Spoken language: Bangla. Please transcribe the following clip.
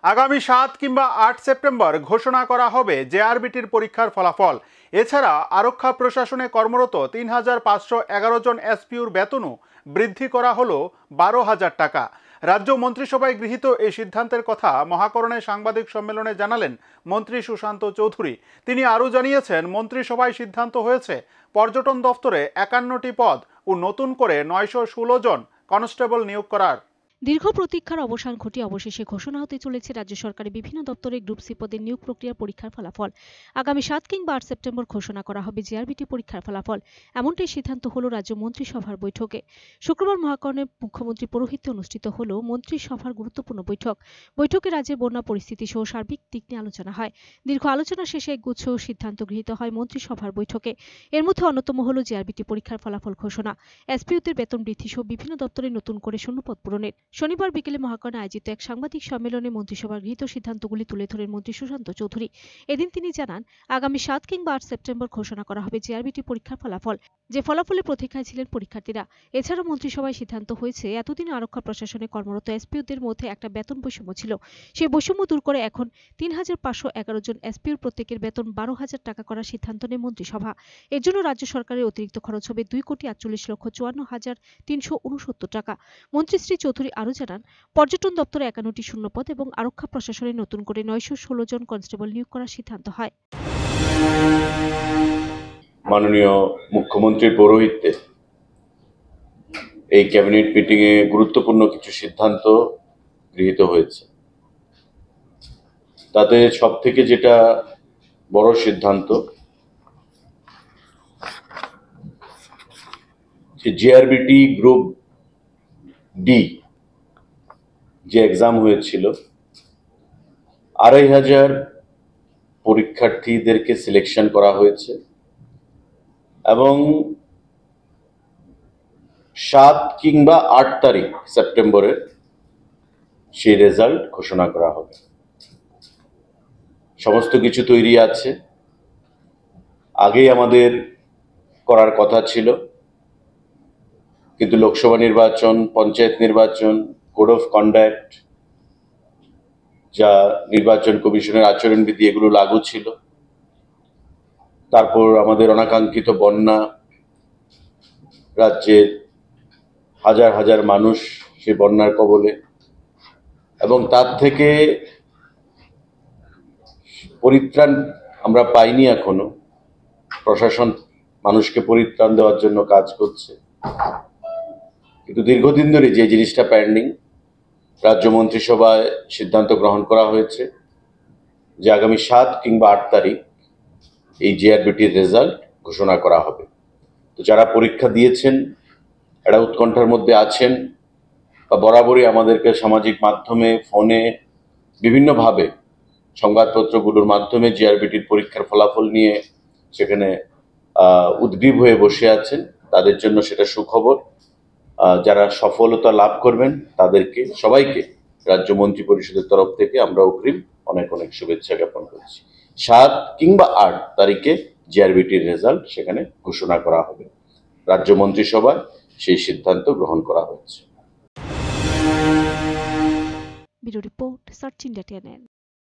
আগামী 7 কিংবা 8 সেপ্টেম্বর ঘোষণা করা হবে জেআরবিটির পরীক্ষার ফলাফল। এছাড়া আরক্ষা প্রশাসনে কর্মরত ৩,৫১১ জন এসপিউর বেতনও বৃদ্ধি করা হলো ১২,০০০ টাকা। রাজ্য মন্ত্রিসভায় গৃহীত এই সিদ্ধান্তের কথা মহাকরণে সাংবাদিক সম্মেলনে জানালেন মন্ত্রী সুশান্ত চৌধুরী। তিনি আরও জানিয়েছেন, মন্ত্রিসভায় সিদ্ধান্ত হয়েছে পর্যটন দফতরে ৫১টি পদ ও নতুন করে ৯১৬ জন কনস্টেবল নিয়োগ করার। দীর্ঘ প্রতীক্ষার অবসান ঘটিয়ে অবশেষে ঘোষণা হতে চলেছে রাজ্য সরকারের বিভিন্ন দপ্তরে গ্রুপ সি পদের নিয়োগ প্রক্রিয়ার পরীক্ষার ফলাফল। আগামী 7 কিংবা 8 সেপ্টেম্বর ঘোষণা করা হবে জেআরবিটি পরীক্ষার ফলাফল। এমনটাই সিদ্ধান্ত হলো রাজ্য মন্ত্রিসভার বৈঠকে। শুক্রবার মহাকরণে মুখ্যমন্ত্রী পৌরোহিত্যে অনুষ্ঠিত হলো মন্ত্রিসভার গুরুত্বপূর্ণ বৈঠক। বৈঠকে রাজ্যের বন্যা পরিস্থিতি সহ সার্বিক দিক নিয়ে আলোচনা হয়। দীর্ঘ আলোচনা শেষে একগুচ্ছ সিদ্ধান্ত গৃহীত হয় মন্ত্রিসভার বৈঠকে। এর মধ্যে অন্যতম হলো জেআরবিটি পরীক্ষার ফলাফল ঘোষণা, এসপিউদের বেতন বৃদ্ধি সহ বিভিন্ন দপ্তরে নতুন করে শূন্যপদ পূরণের। শনিবার বিকেলে মহাকরণে আয়োজিত এক সাংবাদিক সম্মেলনে মন্ত্রিসভার গৃহীত সিদ্ধান্তগুলি তুলে ধরেন মন্ত্রী সুশান্ত চৌধুরী। এদিন তিনি জানান, আগামী 7 কিংবা 8 সেপ্টেম্বর ঘোষণা করা হবে জেআরবিটি পরীক্ষার ফলাফল, যে ফলাফলে প্রতীক্ষায় ছিলেন পরীক্ষার্থীরা। এছাড়াও মন্ত্রিসভায় সিদ্ধান্ত হয়েছে, এতদিন আরক্ষা প্রশাসনে কর্মরত এসপিউদের মধ্যে একটা বেতন বৈষম্য ছিল। সেই বৈষম্য দূর করে এখন ৩,৫১১ জন এসপিউর প্রত্যেকের বেতন ১২,০০০ টাকা করার সিদ্ধান্ত নেয় মন্ত্রিসভা। এর জন্য রাজ্য সরকারের অতিরিক্ত খরচ হবে ২,৪৮,৫৪,৩৬৯ টাকা। মন্ত্রী শ্রী চৌধুরী আরও জানান, পর্যটন দপ্তরে ৫১টি শূন্যপদ এবং আরক্ষা প্রশাসনে নতুন করে ৯১৬ জন কনস্টেবল নিয়োগ করার সিদ্ধান্ত হয়। মাননীয় মুখ্যমন্ত্রীর পৌরোহিত্যে এই ক্যাবিনেট মিটিংয়ে গুরুত্বপূর্ণ কিছু সিদ্ধান্ত গৃহীত হয়েছে। তাতে সবথেকে যেটা বড় সিদ্ধান্ত, যে জেআরবিটি গ্রুপ ডি যে এক্সাম হয়েছিল, ২,৫০০ পরীক্ষার্থীদেরকে সিলেকশন করা হয়েছে এবং 7 কিংবা 8 তারিখ সেপ্টেম্বরের সেই রেজাল্ট ঘোষণা করা হবে। সমস্ত কিছু তৈরি আছে, আগেই আমাদের করার কথা ছিল, কিন্তু লোকসভা নির্বাচন, পঞ্চায়েত নির্বাচন, কোড অফ কন্ডাক্ট, যা নির্বাচন কমিশনের আচরণবিধি, এগুলো লাগু ছিল। তারপর আমাদের অনাকাঙ্ক্ষিত বন্যা, রাজ্যের হাজার হাজার মানুষ সেই বন্যার কবলে, এবং তার থেকে পরিত্রাণ আমরা পাইনি এখনো। প্রশাসন মানুষকে পরিত্রাণ দেওয়ার জন্য কাজ করছে, কিন্তু দীর্ঘদিন ধরে যে জিনিসটা পেন্ডিং, রাজ্য মন্ত্রিসভায় সিদ্ধান্ত গ্রহণ করা হয়েছে যে আগামী 7 কিংবা 8 তারিখ এই জেআরবিটির রেজাল্ট ঘোষণা করা হবে। তো যারা পরীক্ষা দিয়েছেন, একটা উৎকণ্ঠার মধ্যে আছেন, বা বরাবরই আমাদেরকে সামাজিক মাধ্যমে, ফোনে, বিভিন্নভাবে সংবাদপত্রগুলোর মাধ্যমে জেআরবিটির পরীক্ষার ফলাফল নিয়ে সেখানে উদ্গ্রীব হয়ে বসে আছেন, তাদের জন্য সেটা সুখবর। যারা সফলতা লাভ করবেন তাদেরকে সবাইকে রাজ্য মন্ত্রী পরিষদের তরফ থেকে আমরা অগ্রিম অনেক অনেক শুভেচ্ছা জ্ঞাপন করছি। 7 কিংবা 8 তারিখে জেআরবিটির রেজাল্ট সেখানে ঘোষণা করা হবে। রাজ্য মন্ত্রিসভায় সেই সিদ্ধান্ত গ্রহণ করা হয়েছে। Bureau report, search India TNN।